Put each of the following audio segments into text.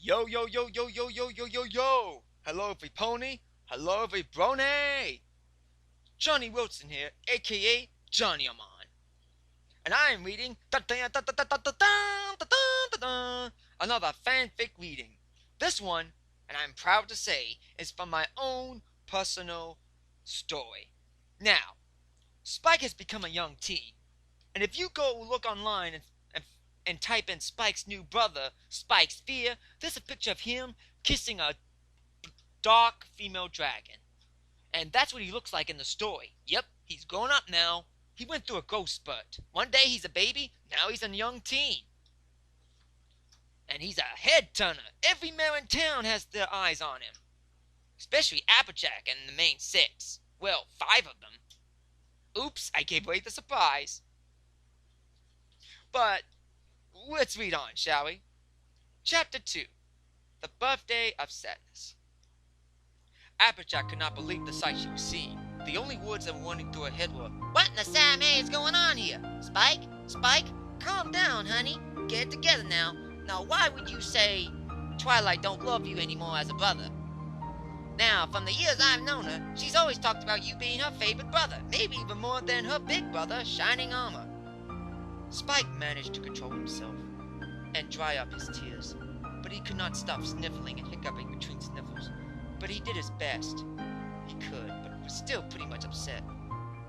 Yo, yo, yo, yo, yo, yo, yo, yo, yo! Hello, every pony. Hello, every brony. Johnny Wilson here, aka Johnny Amon. And I am reading another fanfic reading. This one, and I'm proud to say, is from my own personal story. Now, Spike has become a young teen. And if you go look online and type in Spike's new brother, Spike's Fear, there's a picture of him kissing a dark female dragon. And that's what he looks like in the story. Yep, he's grown up now. He went through a growth spurt. One day he's a baby, now he's a young teen. And he's a head turner. Every mare in town has their eyes on him. Especially Applejack and the main six. Well, 5 of them. Oops, I gave away the surprise. But let's read on, shall we? Chapter 2. The Birthday of Sadness. Applejack could not believe the sight she was seeing. The only words that were running through her head were, "What in the Sam A is going on here? Spike? Spike? Calm down, honey. Get it together now. Now, why would you say Twilight don't love you anymore as a brother? Now, from the years I've known her, she's always talked about you being her favorite brother, maybe even more than her big brother, Shining Armor." Spike managed to control himself and dry up his tears, but he could not stop sniffling and hiccuping between sniffles. But he did his best. He could, but was still pretty much upset.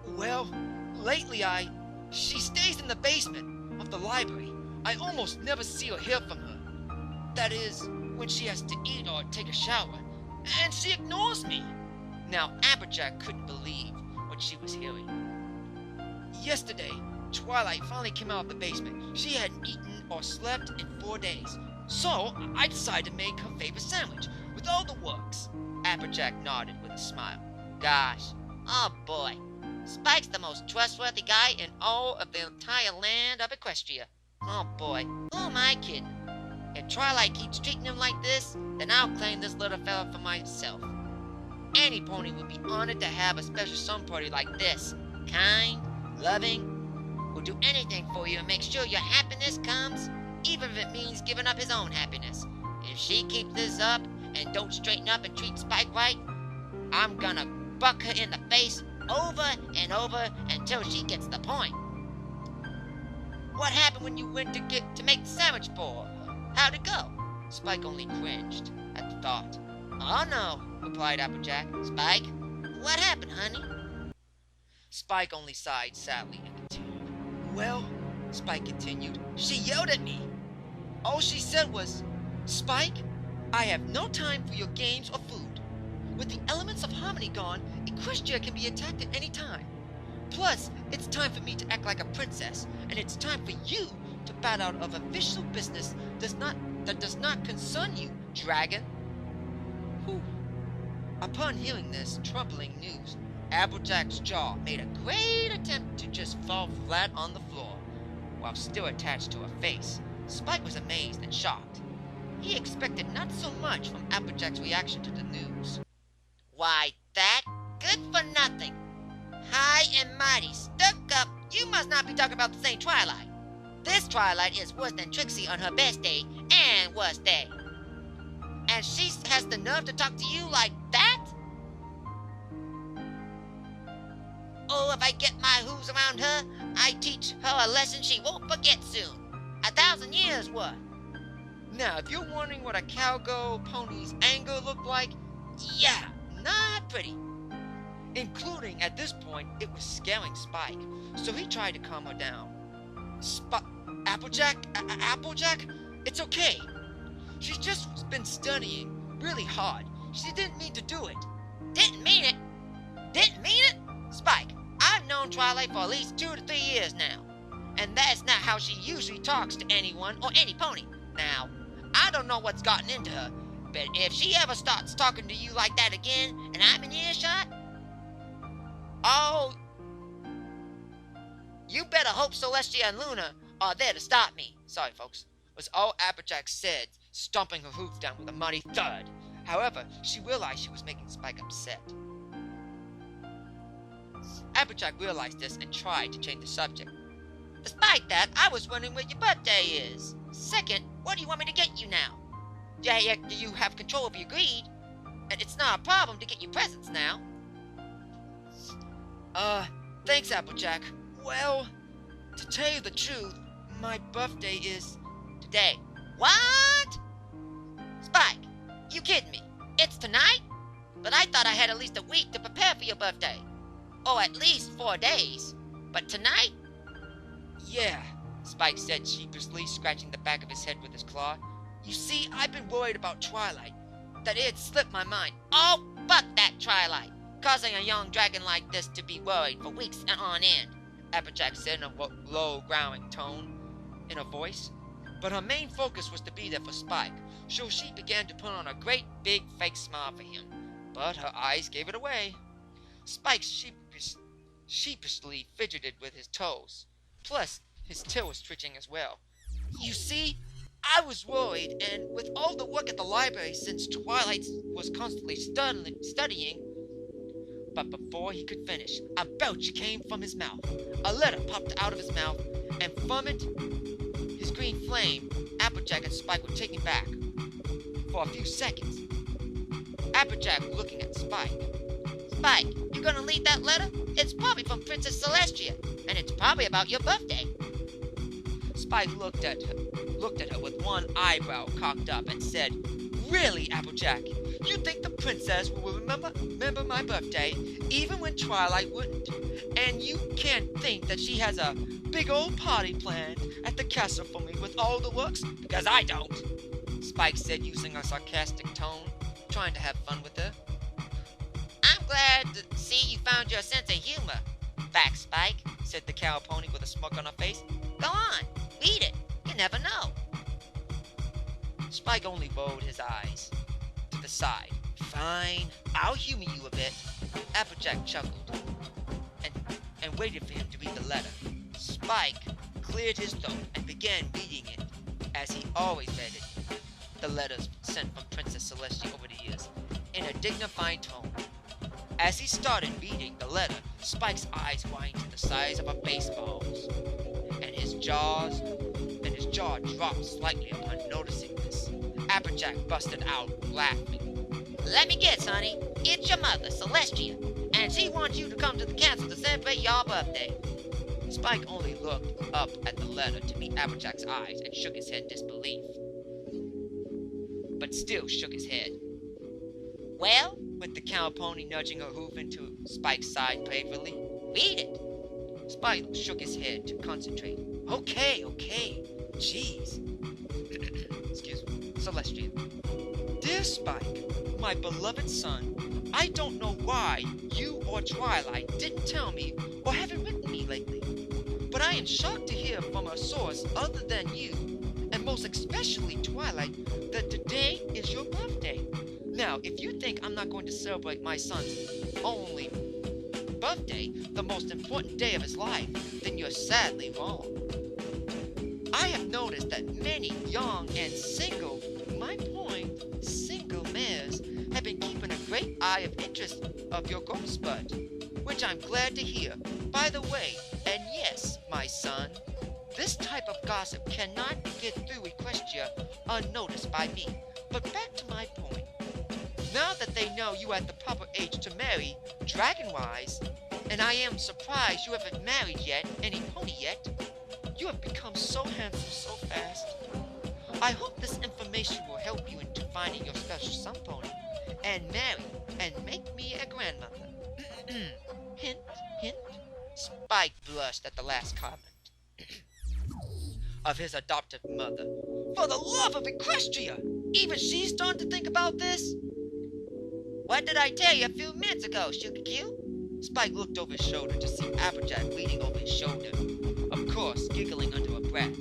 "Well, lately she stays in the basement of the library. I almost never see or hear from her. That is, when she has to eat or take a shower. And she ignores me." Now, Applejack couldn't believe what she was hearing. "Yesterday, Twilight finally came out of the basement. She hadn't eaten or slept in 4 days. So, I decided to make her favorite sandwich with all the works." Applejack nodded with a smile. Gosh. Oh boy. Spike's the most trustworthy guy in all of the entire land of Equestria. Oh boy. Who am I kidding? If Twilight keeps treating him like this, then I'll claim this little fella for myself. Any pony would be honored to have a special sun party like this. Kind, loving, will do anything for you and make sure your happiness comes, even if it means giving up his own happiness. If she keeps this up and don't straighten up and treat Spike right, I'm gonna buck her in the face over and over until she gets the point. What happened when you went to make the sandwich for her? How'd it go?" Spike only cringed at the thought. "Oh no," replied Applejack. "Spike, what happened, honey?" Spike only sighed sadly and continued. "Well," Spike continued, "she yelled at me. All she said was, 'Spike, I have no time for your games or food. With the elements of harmony gone, Equestria can be attacked at any time. Plus, it's time for me to act like a princess, and it's time for you to bat out of official business that does not concern you, dragon.'" Whew. Upon hearing this troubling news, Applejack's jaw made a great attempt to just fall flat on the floor, while still attached to her face. Spike was amazed and shocked. He expected not so much from Applejack's reaction to the news. "Why, that? Good for nothing. High and mighty, stuck up. You must not be talking about the same Twilight. This Twilight is worse than Trixie on her best day and worst day. And she has the nerve to talk to you like that? Oh, if I get my hooves around her, I teach her a lesson she won't forget soon. 1,000 years worth." Now, if you're wondering what a cowgirl pony's anger looked like, yeah, not pretty. Including, at this point, it was scaring Spike, so he tried to calm her down. Applejack, it's okay. She's just been studying really hard. She didn't mean to do it." Didn't mean it? Didn't mean it? Spike, I've known Twilight for at least 2 to 3 years now. And that's not how she usually talks to anyone or any pony. Now, I don't know what's gotten into her, but if she ever starts talking to you like that again, and I'm in earshot, oh, you better hope Celestia and Luna are there to stop me. "Sorry, folks," was all Applejack said, stomping her hooves down with a mighty thud. However, she realized she was making Spike upset. Applejack realized this and tried to change the subject. "Despite that, I was wondering where your birthday is. Second, what do you want me to get you now?" You have control of your greed, and it's not a problem to get your presents now. Thanks, Applejack. Well, to tell you the truth, my birthday is today. What? Spike, you kidding me? It's tonight? But I thought I had at least a week to prepare for your birthday. Or at least 4 days. But tonight? Yeah, Spike said sheepishly, scratching the back of his head with his claw. You see, I've been worried about Twilight. That it had slipped my mind. Oh, fuck that Twilight. Causing a young dragon like this to be worried for weeks on end, Applejack said in a low, growling tone in her voice. But her main focus was to be there for Spike, so she began to put on a great big fake smile for him. But her eyes gave it away. Spike sheepishly fidgeted with his toes. Plus, his tail was twitching as well. You see, I was worried, and with all the work at the library since Twilight was constantly studying. But before he could finish, a belch came from his mouth. A letter popped out of his mouth, and from it, his green flame, Applejack and Spike were taken back. For a few seconds, Applejack looking at Spike. Spike, you gonna read that letter? It's probably from Princess Celestia, and it's probably about your birthday. Spike looked at her with one eyebrow cocked up and said, Really, Applejack? You think the princess will remember my birthday, even when Twilight wouldn't? And you can't think that she has a big old party planned at the castle for me with all the works? Because I don't, Spike said using a sarcastic tone, trying to have fun with her. I'm glad to see you found your sense of humor back, Spike, said the cow pony with a smirk on her face. Go on, read it. You never know. Spike only rolled his eyes to the side. Fine, I'll humor you a bit. Applejack chuckled and waited for him to read the letter. Spike cleared his throat and began reading it, as he always read it, the letters sent from Princess Celestia over the years, in a dignified tone. As he started reading the letter, Spike's eyes widened to the size of a baseball's, and his jaw dropped slightly upon noticing this. Applejack busted out laughing. Let me guess, honey. It's your mother, Celestia, and she wants you to come to the castle to celebrate your birthday. Spike only looked up at the letter to meet Applejack's eyes and shook his head in disbelief. But still shook his head. Well, with the cow pony nudging her hoof into Spike's side playfully. Read it. Spike shook his head to concentrate. Okay. Jeez. Excuse me. Celestia. Dear Spike, my beloved son, I don't know why you or Twilight didn't tell me or haven't written me lately. But I am shocked to hear from a source other than you, and most especially Twilight, that today is your birthday. Now, if you think I'm not going to celebrate my son's only birthday, the most important day of his life, then you're sadly wrong. I have noticed that many young and single mares have been keeping a great eye of interest of your growth spurt, which I'm glad to hear. By the way, and yes, my son, this type of gossip cannot get through Equestria unnoticed by me. But back to my point. Now that they know you are at the proper age to marry, dragon-wise, and I am surprised you haven't married yet, any pony yet, you have become so handsome so fast. I hope this information will help you into finding your special son pony, and marry, and make me a grandmother. Hint, hint. Spike blushed at the last comment of his adopted mother. For the love of Equestria! Even she's starting to think about this? What did I tell you a few minutes ago, Sugar Q? Spike looked over his shoulder to see Applejack reading over his shoulder, of course, giggling under her breath.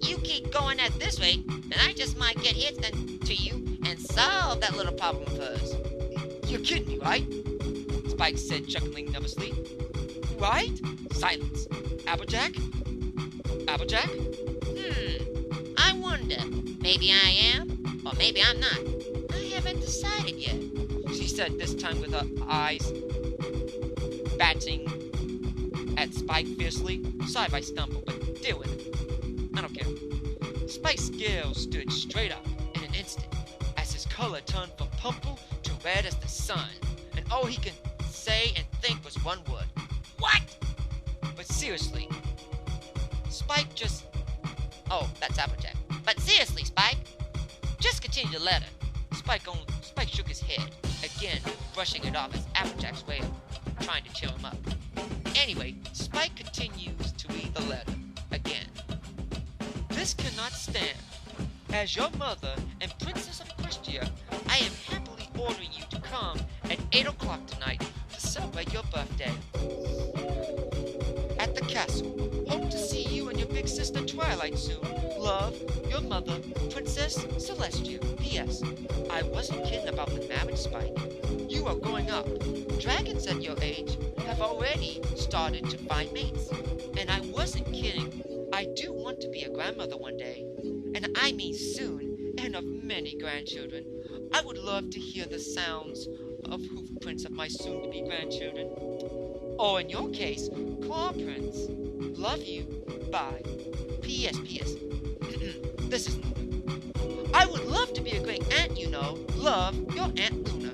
You keep going at this rate, and I just might get hit to you and solve that little problem of hers. You're kidding me, right? Spike said, chuckling nervously. Right? Silence. Applejack? Applejack? I wonder. Maybe I am, or maybe I'm not. I haven't decided yet, she said, this time with her eyes batting at Spike fiercely. Sorry if I stumble, but deal with it. I don't care. Spike's scales stood straight up in an instant, color turned from purple to red as the sun, and all he could say and think was one word. What? But seriously, Spike just... Oh, that's Applejack. But seriously, Spike, just continue the letter. Spike shook his head, again brushing it off as Applejack's way of trying to cheer him up. Anyway, Spike continues to read the letter, again. This cannot stand. As your mother and Princess of Equestria, I am happily ordering you to come at 8 o'clock tonight to celebrate your birthday. At the castle. Hope to see you and your big sister Twilight soon. Love, your mother, Princess Celestia. P.S. I wasn't kidding about the marriage, Spike. You are growing up. Dragons at your age have already started to find mates. And I wasn't kidding. I do want to be a grandmother one day. And I mean soon, and of many grandchildren. I would love to hear the sounds of hoof prints of my soon-to-be grandchildren. Or in your case, claw prints. Love you. Bye. P.S. P.S. This is Luna. I would love to be a great aunt, you know. Love, your Aunt Luna.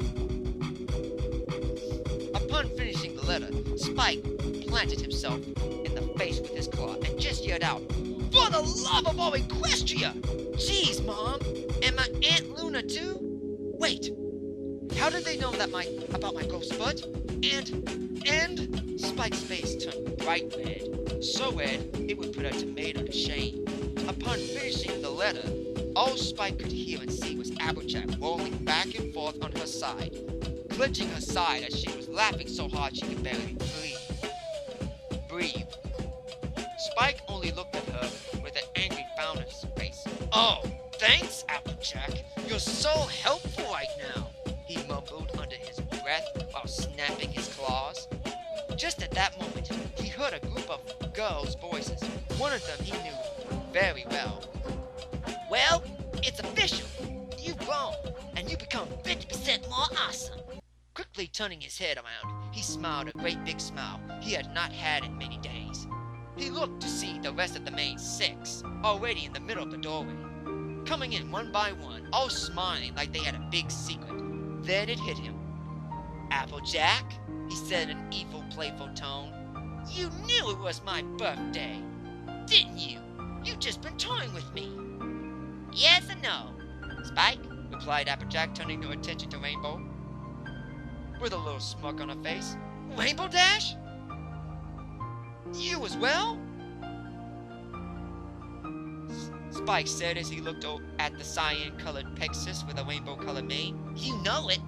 Upon finishing the letter, Spike planted himself in the face with his claw and just yelled out, "For the love of all Equestria! Jeez, Mom! And my Aunt Luna, too? Wait, how did they know that about my ghost foot? And Spike's face turned bright red, so red it would put a tomato to shame. Upon finishing the letter, all Spike could hear and see was Applejack rolling back and forth on her side, clenching her side as she was laughing so hard she could barely breathe. Spike only looked at her with an angry frown on his face. "Oh, thanks, Applejack. You're so helpful right now," he mumbled under his breath while snapping his claws. Just at that moment, he heard a group of girls' voices. One of them he knew very well. "Well, it's official. You've grown, and you become 50% more awesome." Quickly turning his head around, he smiled a great big smile he had not had in many days. He looked to see the rest of the main 6, already in the middle of the doorway, coming in one by one, all smiling like they had a big secret. Then it hit him. "Applejack," he said in an evil, playful tone, "you knew it was my birthday, didn't you? You've just been toying with me." "Yes and no, Spike," replied Applejack, turning her attention to Rainbow, with a little smirk on her face. "Rainbow Dash? You as well?" Spike said as he looked at the cyan-colored Pegasus with a rainbow-colored mane. "You know it."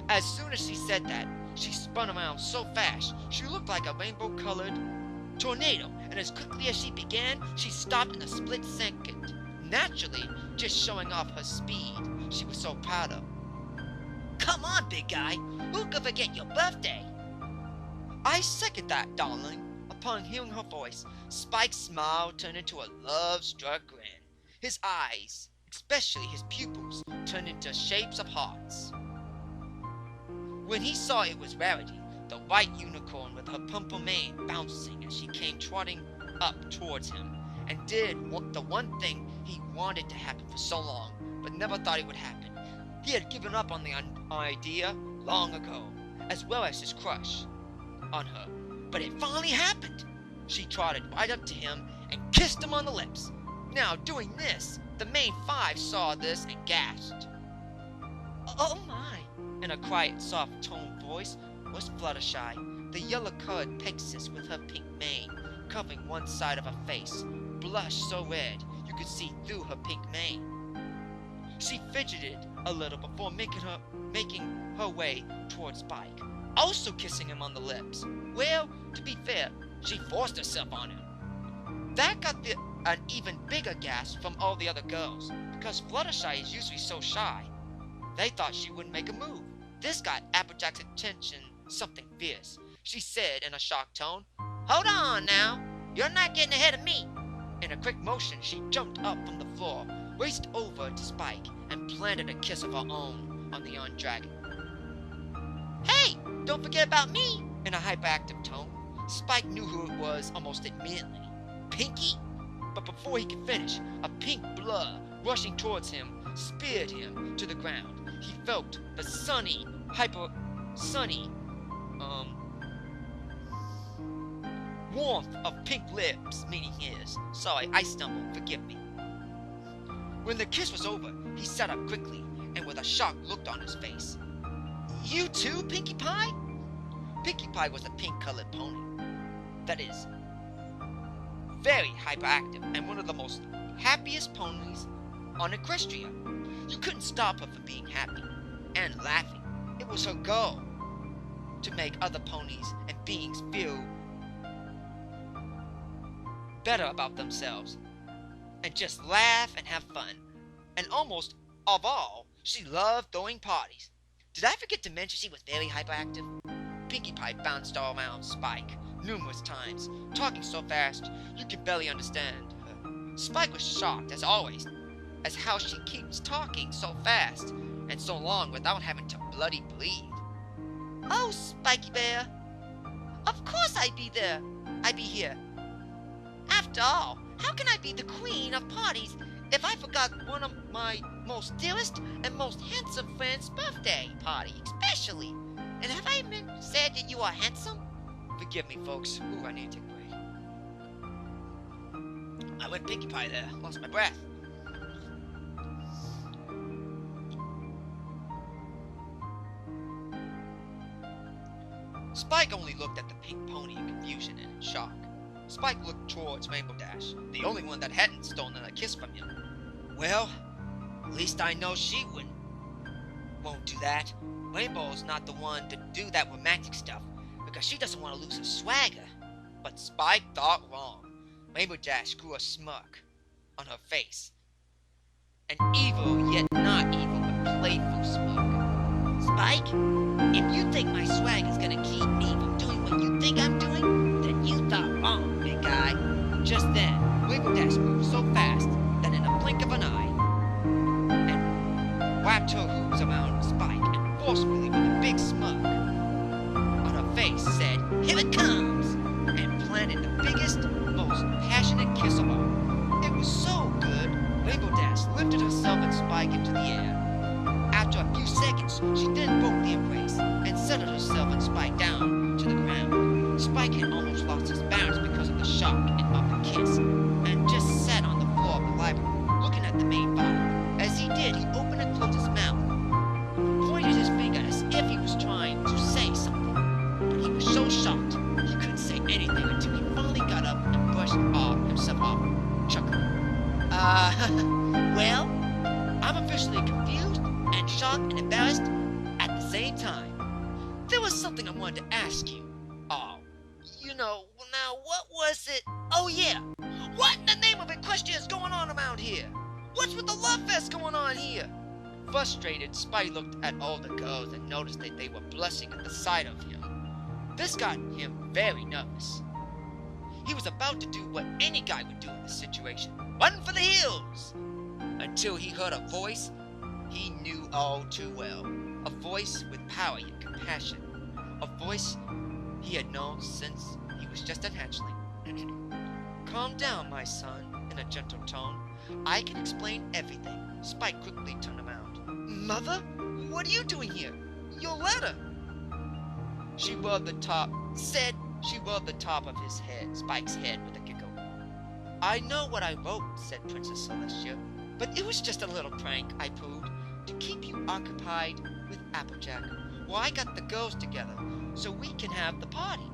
As soon as she said that, she spun around so fast she looked like a rainbow-colored tornado, and as quickly as she began, she stopped in a split second, naturally just showing off her speed she was so proud of. "Come on, big guy, who could forget your birthday?" "I second that, darling." Upon hearing her voice, Spike's smile turned into a love-struck grin. His eyes, especially his pupils, turned into shapes of hearts. When he saw it was Rarity, the white unicorn with her purple mane bouncing as she came trotting up towards him, and did the one thing he wanted to happen for so long, but never thought it would happen. He had given up on the idea long ago, as well as his crush on her. But it finally happened. She trotted right up to him and kissed him on the lips. Now, doing this, the main 5 saw this and gasped. "Oh my!" In a quiet, soft-toned voice was Fluttershy, the yellow-colored Pegasus with her pink mane, covering one side of her face, blushed so red you could see through her pink mane. She fidgeted a little before making her way towards Spike, also kissing him on the lips. Well, to be fair, she forced herself on him. That got an even bigger gasp from all the other girls, because Fluttershy is usually so shy. They thought she wouldn't make a move. This got Applejack's attention something fierce. She said in a shocked tone, "Hold on now, you're not getting ahead of me." In a quick motion, she jumped up from the floor, raced over to Spike, and planted a kiss of her own on the young dragon. "Hey, don't forget about me," in a hyperactive tone. Spike knew who it was almost immediately. Pinky? But before he could finish, a pink blur rushing towards him speared him to the ground. He felt the sunny warmth of pink lips meeting his. Sorry, I stumbled, forgive me. When the kiss was over, he sat up quickly and with a shocked look on his face. You too, Pinkie Pie? Pinkie Pie was a pink-colored pony. That is, very hyperactive and one of the most happiest ponies on Equestria. You couldn't stop her from being happy and laughing. It was her goal to make other ponies and beings feel better about themselves and just laugh and have fun. And almost of all, she loved throwing parties. Did I forget to mention she was very hyperactive? Pinkie Pie bounced all around Spike numerous times, talking so fast you could barely understand her. Spike was shocked, as always, as how she keeps talking so fast and so long without having to bloody breathe. Oh, Spiky Bear. Of course I'd be there. I'd be here. After all, how can I be the queen of parties if I forgot one of my most dearest and most handsome friend's birthday party, especially? And have I said that you are handsome? Forgive me, folks. Ooh, I need to take a break. I went Pinkie Pie there. Lost my breath. Spike only looked at the pink pony in confusion and in shock. Spike looked towards Rainbow Dash, the only one that hadn't stolen a kiss from him. Well, at least I know she won't do that. Rainbow's not the one to do that romantic stuff, because she doesn't want to lose her swagger. But Spike thought wrong. Rainbow Dash grew a smirk on her face. An evil, yet not evil, but playful smirk. Spike, if you think my swag is gonna keep me from doing what you think I'm doing, then you thought wrong, big guy. Just then, Rainbow Dash moved so fast that in a blink of an eye, and wrapped her hooves around Spike and forcefully with a big smirk on her face said, "Here it comes!" and planted the biggest, most passionate kiss of all. It was so good, Rainbow Dash lifted herself and Spike into the air. After a few seconds, she then broke the embrace and settled herself and Spike down to the ground. Spike had almost lost his balance because of the shock and of the kiss, and just sat on the floor of the library, looking at the main file. As he did, he opened and closed his mouth, pointed his finger as if he was trying to say something, but he was so shocked he couldn't say anything until he finally got up and brushed himself off, chuckling. Well, I'm officially confused and shocked and embarrassed at the same time. There was something I wanted to ask you. Oh, now what was it? Oh yeah, what in the name of Equestria is going on around here? What's with the love fest going on here? Frustrated, Spike looked at all the girls and noticed that they were blushing at the sight of him. This got him very nervous. He was about to do what any guy would do in this situation, run for the hills, until he heard a voice he knew all too well. A voice with power yet compassion. A voice he had known since he was just a hatchling. Calm down, my son, in a gentle tone. I can explain everything. Spike quickly turned around. Mother? What are you doing here? Your letter! She rubbed the top of his head, Spike's head, with a giggle. I know what I wrote, said Princess Celestia, but it was just a little prank I pulled to keep you occupied with Applejack. Well, I got the girls together so we can have the party.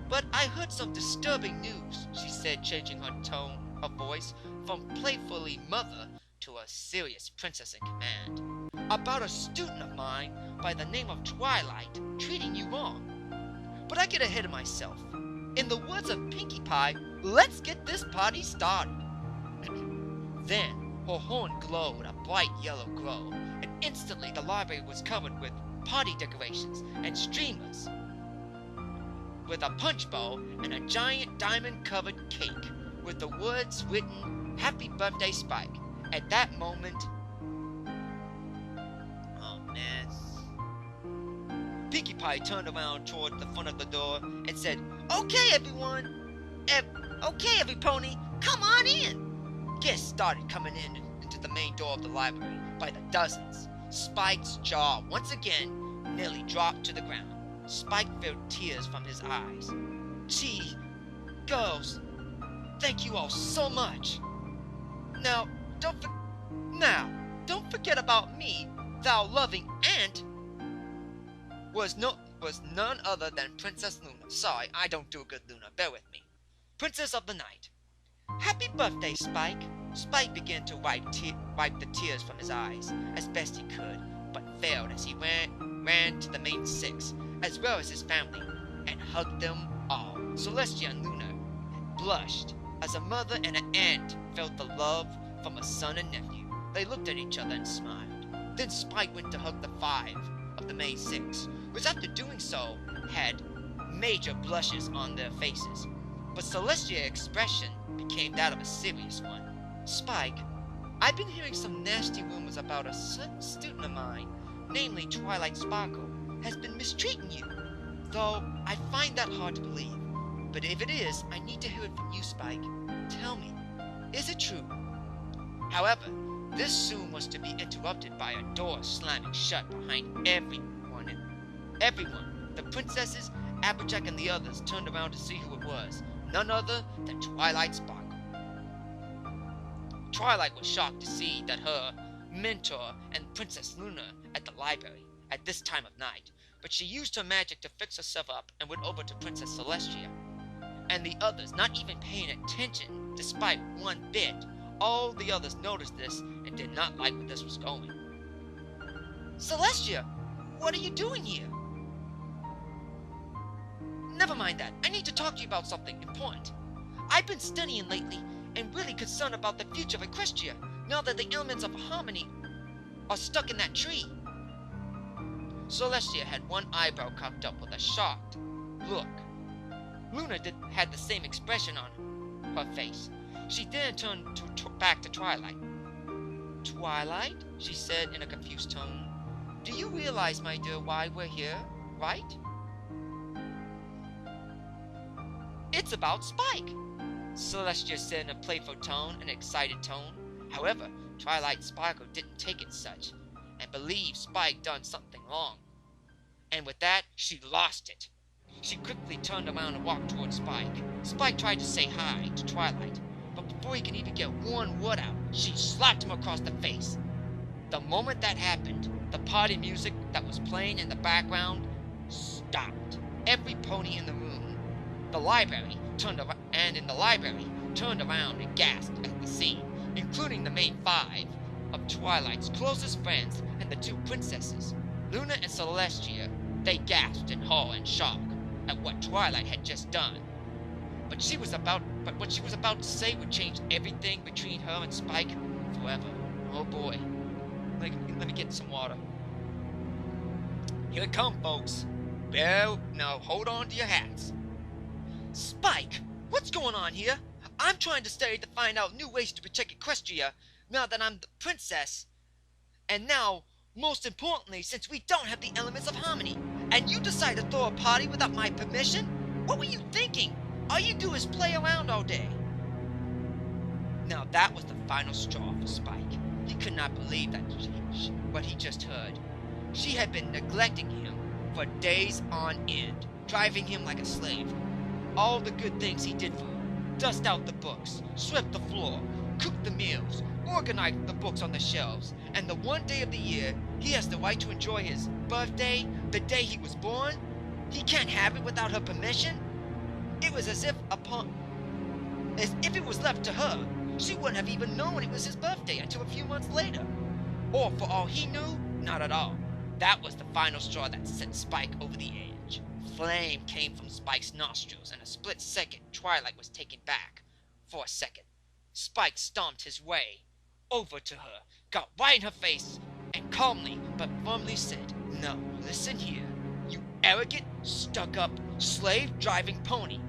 But I heard some disturbing news, she said, changing her tone of voice from playfully mother to a serious princess in command, about a student of mine by the name of Twilight treating you wrong. But I get ahead of myself. In the words of Pinkie Pie, let's get this party started. Then her horn glowed a bright yellow glow, and instantly the library was covered with party decorations and streamers, with a punch bowl and a giant diamond-covered cake with the words written, "Happy Birthday, Spike." At that moment, oh man, Pinkie Pie turned around toward the front of the door and said, "Okay, everyone, okay, every pony, come on in." Guests started coming into the main door of the library, by the dozens. Spike's jaw once again nearly dropped to the ground. Spike felt tears from his eyes. Gee, girls, thank you all so much. Now, don't forget about me, thou loving aunt. Was none other than Princess Luna. Sorry, I don't do a good Luna, bear with me. Princess of the night. Happy birthday, Spike. Spike began to wipe the tears from his eyes as best he could, but failed as he ran to the main six, as well as his family, and hugged them all. Celestia and Luna blushed as a mother and an aunt felt the love from a son and nephew. They looked at each other and smiled. Then Spike went to hug the 5 of the main 6, which after doing so had major blushes on their faces. But Celestia's expression became that of a serious one. Spike, I've been hearing some nasty rumors about a certain student of mine, namely Twilight Sparkle, has been mistreating you. Though I find that hard to believe. But if it is, I need to hear it from you, Spike. Tell me, is it true? However, this soon was to be interrupted by a door slamming shut behind everyone. The princesses, Applejack, and the others turned around to see who it was. None other than Twilight Sparkle. Twilight was shocked to see that her mentor and Princess Luna at the library at this time of night, but she used her magic to fix herself up and went over to Princess Celestia. And the others, not even paying attention despite one bit, all the others noticed this and did not like where this was going. Celestia, what are you doing here? Never mind that. I need to talk to you about something important. I've been studying lately and really concerned about the future of Equestria now that the elements of harmony are stuck in that tree. Celestia had one eyebrow cocked up with a shocked look. Luna had the same expression on her face. She then turned back to Twilight. Twilight? She said in a confused tone. Do you realize, my dear, why we're here, right? It's about Spike, Celestia said in a playful tone, an excited tone. However, Twilight Sparkle didn't take it such, and believed Spike done something wrong. And with that, she lost it. She quickly turned around and walked towards Spike. Spike tried to say hi to Twilight, but before he could even get one word out, she slapped him across the face. The moment that happened, the party music that was playing in the background stopped. Every pony in the room, the library turned around and gasped at the scene, including the main 5 of Twilight's closest friends and the 2 princesses. Luna and Celestia, they gasped in horror and shock at what Twilight had just done. But what she was about to say would change everything between her and Spike forever. Oh boy. Let me get some water. Here it comes, folks. Well, now hold on to your hats. Spike, what's going on here? I'm trying to study to find out new ways to protect Equestria now that I'm the princess. And now, most importantly, since we don't have the elements of harmony, and you decide to throw a party without my permission? What were you thinking? All you do is play around all day. Now that was the final straw for Spike. He could not believe what he just heard. She had been neglecting him for days on end, driving him like a slave. All the good things he did for her: dust out the books, swept the floor, cooked the meals, organized the books on the shelves, and the one day of the year he has the right to enjoy his birthday, the day he was born, he can't have it without her permission? It was as if it was left to her, she wouldn't have even known it was his birthday until a few months later. Or for all he knew, not at all. That was the final straw that sent Spike over the edge. Flame came from Spike's nostrils. In a split second, Twilight was taken back. For a second, Spike stomped his way over to her, got right in her face, and calmly but firmly said, "No, listen here, you arrogant, stuck-up, slave-driving pony.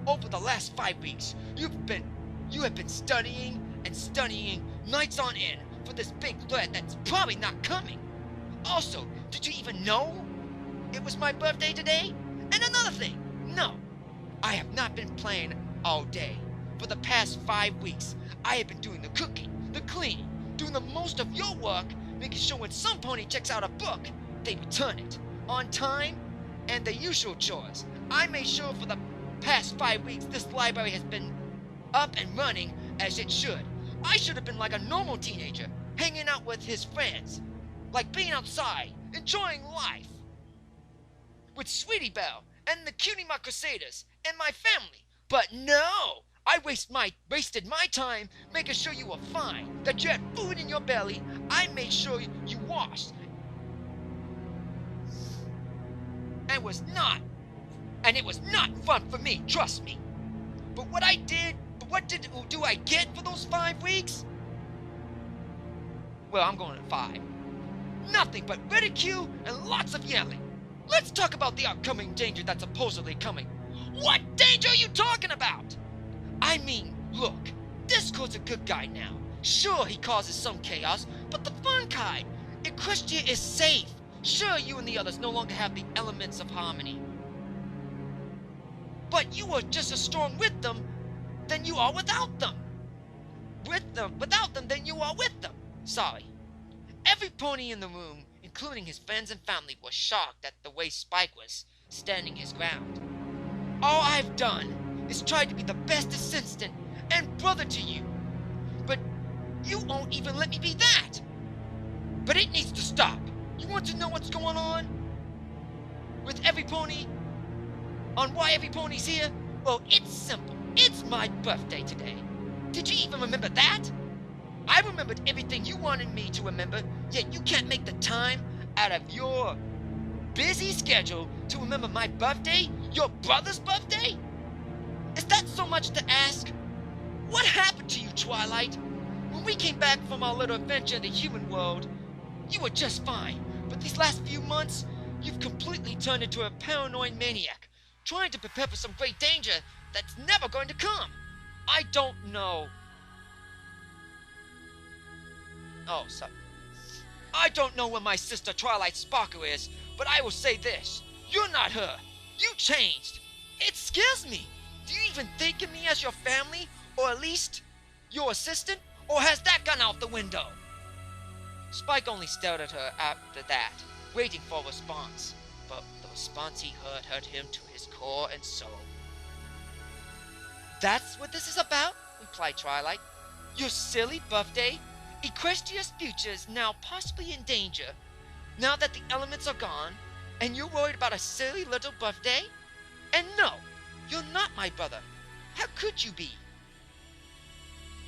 Over the last 5 weeks, you have been studying and studying nights on end for this big threat that's probably not coming. Also, did you even know it was my birthday today? And another thing, no, I have not been playing all day. For the past 5 weeks, I have been doing the cooking, the cleaning, doing the most of your work, making sure when some pony checks out a book, they return it on time and the usual chores. I made sure for the past 5 weeks this library has been up and running as it should. I should have been like a normal teenager, hanging out with his friends, like being outside, enjoying life, with Sweetie Belle and the Cutie Mark Crusaders and my family. But no! I wasted my time making sure you were fine, that you had food in your belly. I made sure you washed. And it was not fun for me, trust me. But what do I get for those 5 weeks? Well, I'm going to 5. Nothing but ridicule and lots of yelling. Let's talk about the upcoming danger that's supposedly coming. What danger are you talking about? I mean, look, Discord's a good guy now. Sure, he causes some chaos, but the fun kind. Equestria is safe. Sure, you and the others no longer have the elements of harmony. But you are just as strong with them than you are without them. Without them than you are with them. Sorry. Every pony in the room, including his friends and family, was shocked at the way Spike was standing his ground. All I've done is tried to be the best assistant and brother to you. But you won't even let me be that. But it needs to stop. You want to know what's going on with every pony? On why every pony's here? Well, it's simple. It's my birthday today. Did you even remember that? I remembered everything you wanted me to remember, yet you can't make the time out of your busy schedule to remember my birthday? Your brother's birthday? Is that so much to ask? What happened to you, Twilight? When we came back from our little adventure in the human world, you were just fine. But these last few months, you've completely turned into a paranoid maniac, trying to prepare for some great danger that's never going to come. I don't know. Oh, sorry. I don't know where my sister Twilight Sparkle is, but I will say this. You're not her. You changed. It scares me. Do you even think of me as your family? Or at least your assistant? Or has that gone out the window? Spike only stared at her after that, waiting for a response. But the response he heard hurt him to his core and soul. That's what this is about? Replied Twilight. Your silly birthday? Equestria's future is now possibly in danger. Now that the elements are gone, and you're worried about a silly little birthday? And no, you're not my brother. How could you be?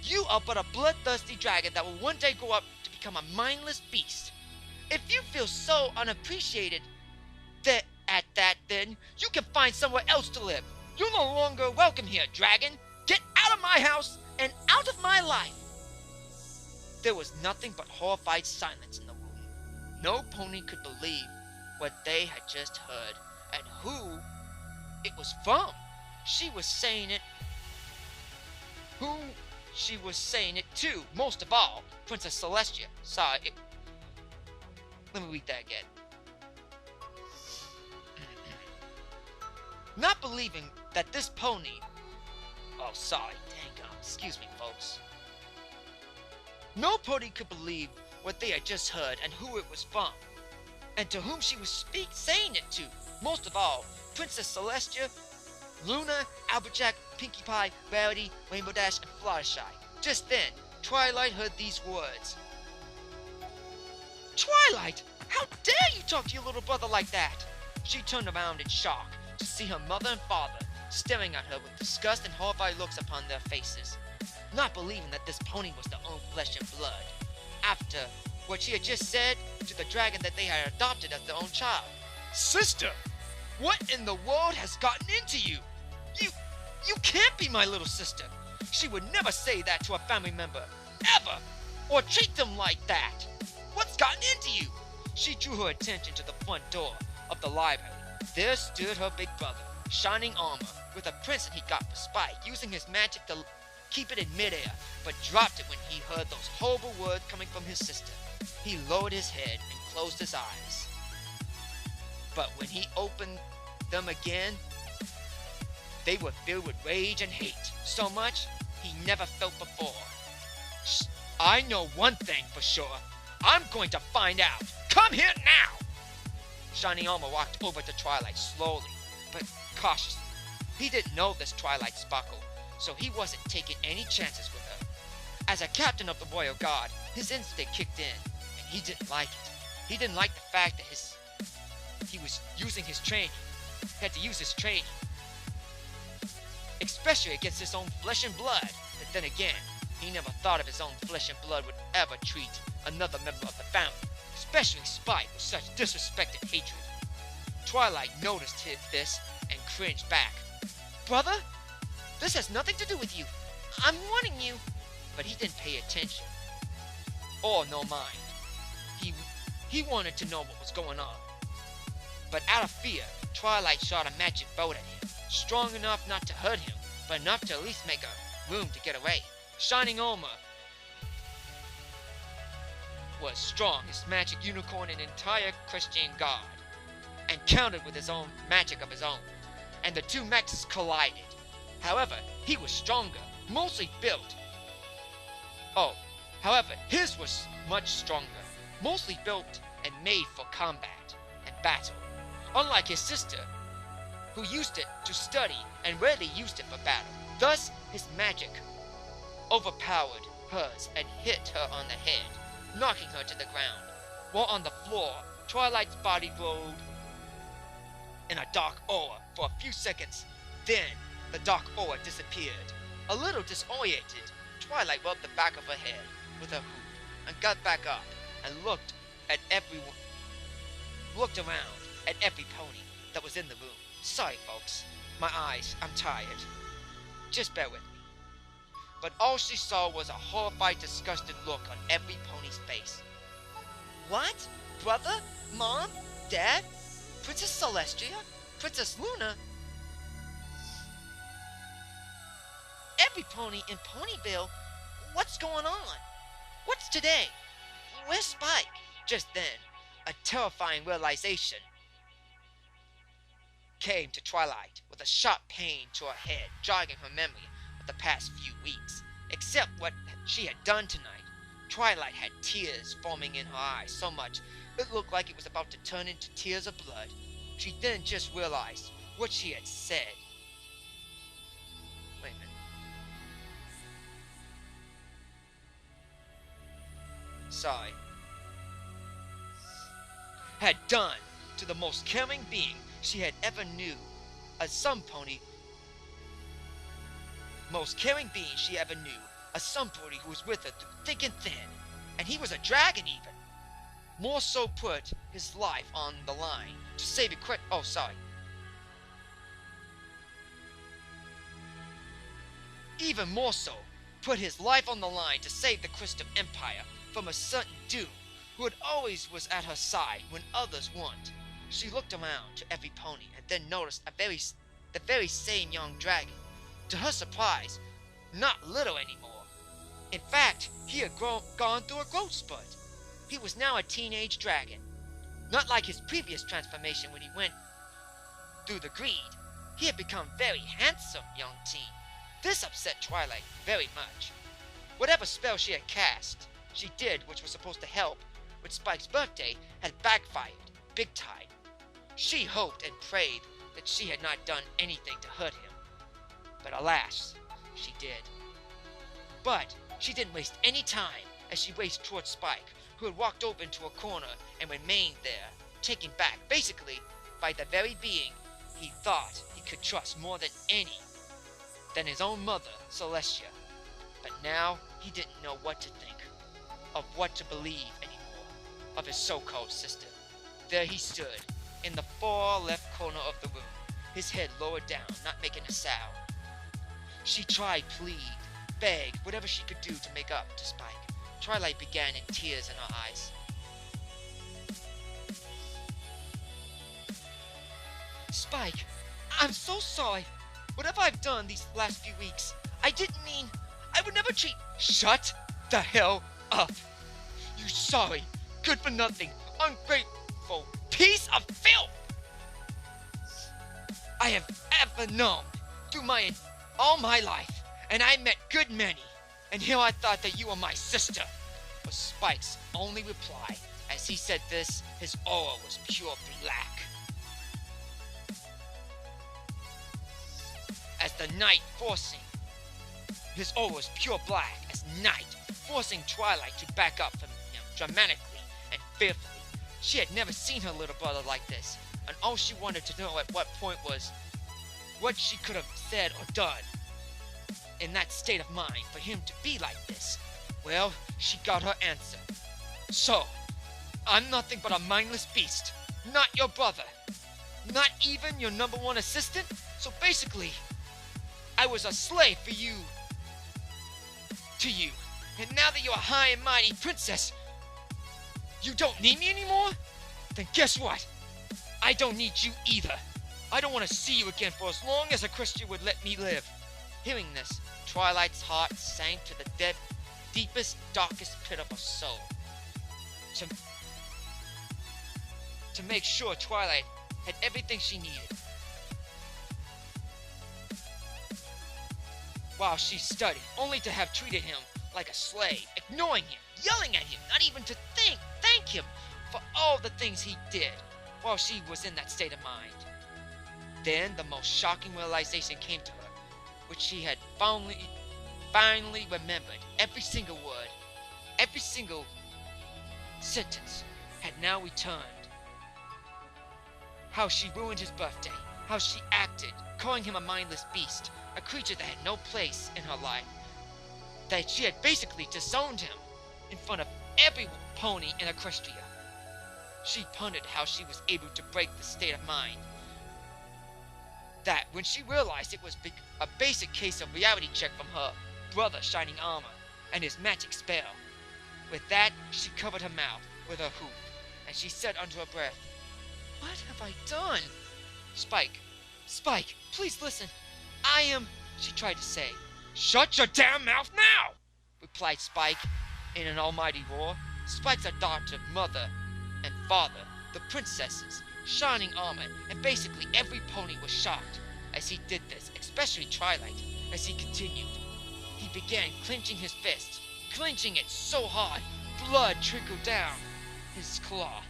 You are but a bloodthirsty dragon that will one day grow up to become a mindless beast. If you feel so unappreciated then you can find somewhere else to live. You're no longer welcome here, dragon. Get out of my house and out of my life. There was nothing but horrified silence in the room. No pony could believe what they had just heard and who it was from. She was saying it. Who she was saying it to, most of all, Princess Celestia. Sorry. Let me read that again. Not believing that this pony... Oh, sorry. Dang on. Excuse me, folks. No pony could believe what they had just heard and who it was from, and to whom she was saying it to. Most of all, Princess Celestia, Luna, Applejack, Pinkie Pie, Rarity, Rainbow Dash, and Fluttershy. Just then, Twilight heard these words. Twilight! How dare you talk to your little brother like that? She turned around in shock to see her mother and father staring at her with disgust and horrified looks upon their faces, not believing that this pony was their own flesh and blood, after what she had just said to the dragon that they had adopted as their own child. Sister! What in the world has gotten into you? You can't be my little sister. She would never say that to a family member, ever, or treat them like that. What's gotten into you? She drew her attention to the front door of the library. There stood her big brother, shining armor, with a present he got for Spike, using his magic to keep it in midair, but dropped it when he heard those horrible words coming from his sister. He lowered his head and closed his eyes. But when he opened them again, they were filled with rage and hate, so much he never felt before. I know one thing for sure. I'm going to find out. Come here now! Shining Armor walked over to Twilight slowly, but cautiously. He didn't know this Twilight Sparkle, so he wasn't taking any chances with her. As a captain of the Royal Guard, his instinct kicked in, and he didn't like it. He didn't like the fact that he was using his training. He had to use his training, especially against his own flesh and blood. But then again, he never thought of his own flesh and blood would ever treat another member of the family, especially Spike, with such disrespect and hatred. Twilight noticed this and cringed back. Brother, this has nothing to do with you. I'm warning you. But he didn't pay attention, or no mind. He wanted to know what was going on. But out of fear, Twilight shot a magic bolt at him, strong enough not to hurt him, but enough to at least make a room to get away. Shining Armor was strong, his magic unicorn an entire Christian god, and countered with his own magic of his own, and the two mechs collided. However, he was stronger, mostly built. However, his was much stronger, mostly built and made for combat and battle, unlike his sister, who used it to study and rarely used it for battle. Thus, his magic overpowered hers and hit her on the head, knocking her to the ground. While on the floor, Twilight's body rolled in a dark aura for a few seconds. Then, the dark aura disappeared. A little disoriented, Twilight rubbed the back of her head with her hood and got back up and looked around at every pony that was in the room. Sorry, folks. My eyes. I'm tired. Just bear with me. But all she saw was a horrified, disgusted look on every pony's face. What? Brother? Mom? Dad? Princess Celestia? Princess Luna? Every pony in Ponyville? What's going on? What's today? Where's Spike? Just then, a terrifying realization came to Twilight with a sharp pain to her head, jogging her memory of the past few weeks. Except what she had done tonight, Twilight had tears forming in her eyes so much it looked like it was about to turn into tears of blood. She then just realized what she had said. Wait a minute. Sorry. Had done to the most caring being she had ever knew. A sun pony. Most caring being she ever knew. A sun pony who was with her through thick and thin. And he was a dragon even. More so put his life on the line to save it Even more so, put his life on the line to save the Crystal Empire from a certain doom who had always was at her side when others weren't. She looked around to every pony and then noticed the very same young dragon. To her surprise, not little anymore. In fact, he had gone through a growth spurt. He was now a teenage dragon. Not like his previous transformation when he went through the greed. He had become very handsome young teen. This upset Twilight very much. Whatever spell she had cast, she did, which was supposed to help with Spike's birthday, had backfired big time. She hoped and prayed that she had not done anything to hurt him. But alas, she did. But she didn't waste any time as she raced towards Spike, who had walked over into a corner and remained there, taken back basically by the very being he thought he could trust more than his own mother, Celestia. But now he didn't know what to think, of what to believe anymore, of his so-called sister. There he stood, in the far left corner of the room, his head lowered down, not making a sound. She tried plead, beg, whatever she could do to make up to Spike. Twilight began in tears in her eyes. Spike, I'm so sorry. Whatever I've done these last few weeks, I didn't mean. I would never treat. Shut the hell up. You sorry, good for nothing, ungrateful piece of filth I have ever known through all my life, and I met good many, And here I thought that you were my sister, was Spike's only reply. As he said this, his aura was pure black. As the night forcing, his aura was pure black as night, forcing Twilight to back up from him dramatically and fearfully. She had never seen her little brother like this, and all she wanted to know at what point was what she could have said or done in that state of mind for him to be like this. Well, she got her answer. So, I'm nothing but a mindless beast, not your brother, not even your number one assistant. So basically, I was a slave for you, to you. And now that you're a high and mighty princess, you don't need me anymore? Then guess what? I don't need you either. I don't want to see you again for as long as a Christian would let me live. Hearing this, Twilight's heart sank to the deepest, darkest pit of her soul. To make sure Twilight had everything she needed. While she studied, only to have treated him like a slave, ignoring him, yelling at him, not even to thank him for all the things he did while she was in that state of mind. Then the most shocking realization came to her, which she had finally remembered. Every single word, every single sentence had now returned. How she ruined his birthday, how she acted, calling him a mindless beast, a creature that had no place in her life, that she had basically disowned him in front of every pony in Equestria. She pondered how she was able to break the state of mind. That when she realized it was a basic case of reality check from her brother Shining Armor and his magic spell. With that, she covered her mouth with her hoop, and she said under her breath, "What have I done?" Spike, please listen. I am," she tried to say. "Shut your damn mouth now!" replied Spike in an almighty roar. Spike's adopted mother and father, the princesses, Shining Armor, and basically every pony was shocked as he did this, especially Twilight. As he continued, he began clenching his fist, clenching it so hard, blood trickled down his claw.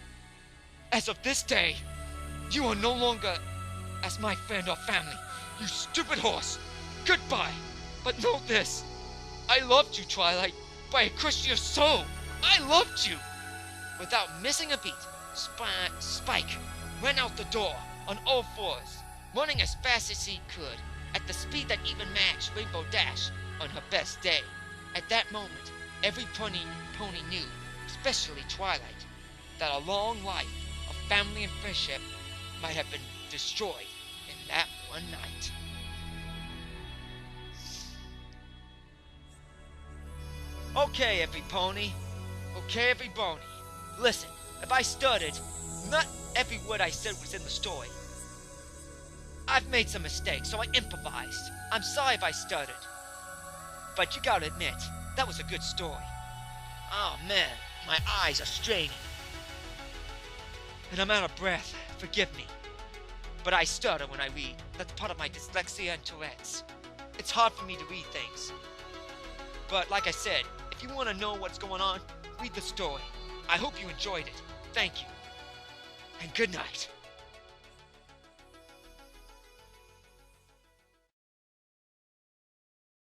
"As of this day, you are no longer as my friend or family, you stupid horse. Goodbye. But know this, I loved you, Twilight, by a Christian soul. I loved you." Without missing a beat, Spike ran out the door on all fours, running as fast as he could, at the speed that even matched Rainbow Dash on her best day. At that moment, every pony knew, especially Twilight, that a long life of family and friendship might have been destroyed in that one night. Okay, every pony. Okay, every bony. Listen, if I stuttered, not every word I said was in the story. I've made some mistakes, so I improvised. I'm sorry if I stuttered. But you gotta admit, that was a good story. Oh man, my eyes are straining. And I'm out of breath. Forgive me. But I stutter when I read. That's part of my dyslexia and Tourette's. It's hard for me to read things. But like I said, if you want to know what's going on, read the story. I hope you enjoyed it. Thank you. And good night.